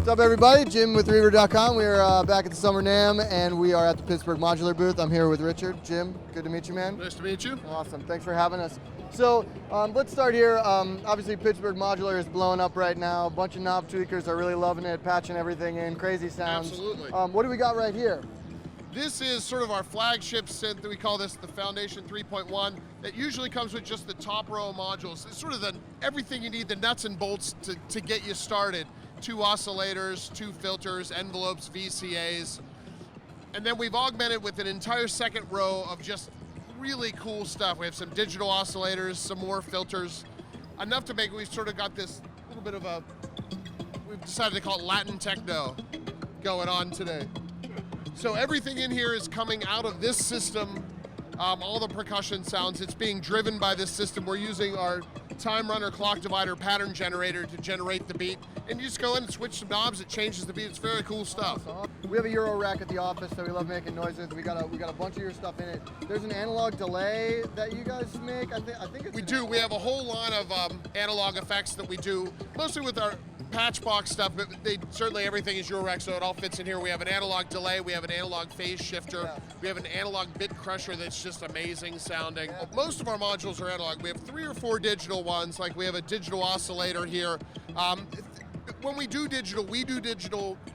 What's up, everybody? Jim with Reverb.com. We are back at the Summer NAMM, and we are at the Pittsburgh Modular booth. I'm here with Richard. Jim, good to meet you, man. Nice to meet you. Awesome. Thanks for having us. So let's start here. Obviously, Pittsburgh Modular is blowing up right now. A bunch of knob tweakers are really loving it, patching everything in, crazy sounds. Absolutely. What do we got right here? This is sort of our flagship synth. We call this the Foundation 3.1. That usually comes with just the top row of modules. It's sort of everything you need, the nuts and bolts to get you started. 2 oscillators, 2 filters, envelopes, VCAs. And then we've augmented with an entire second row of just really cool stuff. We have some digital oscillators, some more filters. Enough to make, we've sort of got this little bit of we've decided to call it Latin techno going on today. So everything in here is coming out of this system. All the percussion sounds, it's being driven by this system. We're using our time runner clock divider pattern generator to generate the beat. And you just go in and switch some knobs, it changes the beat. It's very cool stuff. We have a Eurorack at the office, so we love making noises. We got a bunch of your stuff in it. There's an analog delay that you guys make. I think it's... We do. We have a whole line of analog effects that we do, mostly with our patchbox stuff, but certainly everything is Eurorack, so it all fits in here. We have an analog delay, we have an analog phase shifter, yeah. We have an analog bit crusher that's just amazing sounding. Yeah. Most of our modules are analog. We have 3 or 4 digital ones, like we have a digital oscillator here. When we do digital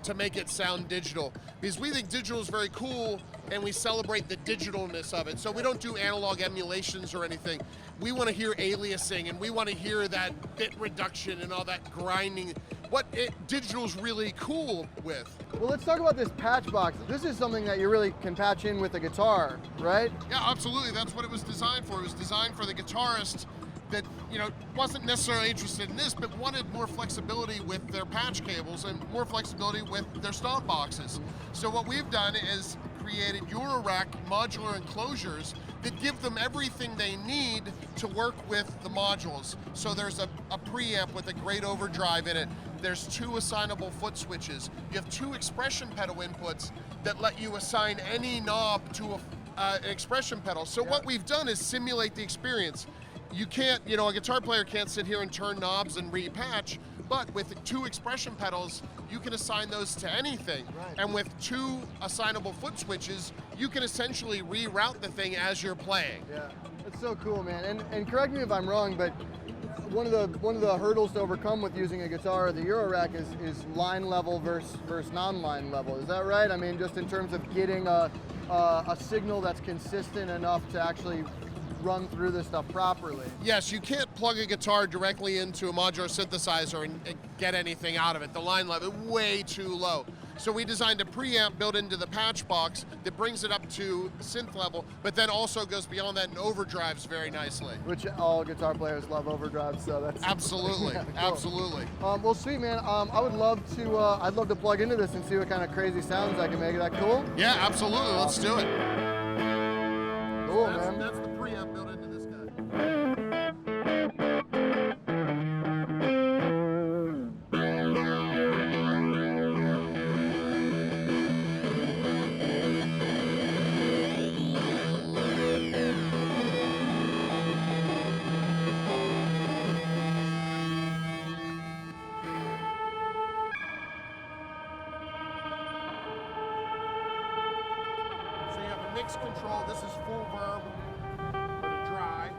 to make it sound digital, because we think digital is very cool and we celebrate the digitalness of it. So we don't do analog emulations or anything. We want to hear aliasing and we want to hear that bit reduction and all that grinding. What digital's really cool with. Well, let's talk about this patchbox. This is something that you really can patch in with a guitar, right? Yeah, absolutely. That's what it was designed for. It was designed for the guitarist that, you know, wasn't necessarily interested in this, but wanted more flexibility with their patch cables and more flexibility with their stomp boxes. So what we've done is created Eurorack modular enclosures that give them everything they need to work with the modules. So there's a preamp with a great overdrive in it. There's 2 assignable foot switches. You have 2 expression pedal inputs that let you assign any knob to an expression pedal. So what we've done is simulate the experience. You can't, you know, a guitar player can't sit here and turn knobs and repatch, but with 2 expression pedals, you can assign those to anything. Right. And with 2 assignable foot switches, you can essentially reroute the thing as you're playing. Yeah, that's so cool, man. And correct me if I'm wrong, but one of the hurdles to overcome with using a guitar or the Eurorack is line level versus non-line level. Is that right? I mean, just in terms of getting a signal that's consistent enough to actually run through this stuff properly. Yes, you can't plug a guitar directly into a modular synthesizer and get anything out of it. The line level is way too low. So we designed a preamp built into the patch box that brings it up to synth level, but then also goes beyond that and overdrives very nicely. Which all guitar players love overdrives, so that's... Absolutely, yeah, cool. Absolutely. Well, sweet, man. I'd love to plug into this and see what kind of crazy sounds I can make. Is that cool? Yeah, absolutely. Let's do it. Cool, man. That's the preamp built into this guy. Mix control, this is full verb for the dry.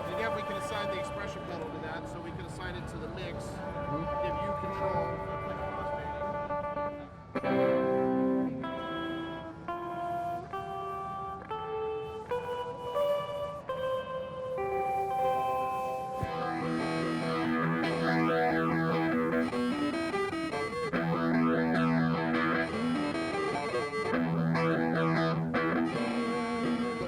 And again, we can assign the expression pedal to that, so we can assign it to the mix, give you control.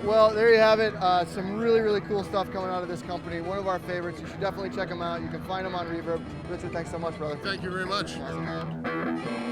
Well, there you have it. Some really, really cool stuff coming out of this company. One of our favorites. You should definitely check them out. You can find them on Reverb. Richard, thanks so much, brother. Thank you very much. Awesome.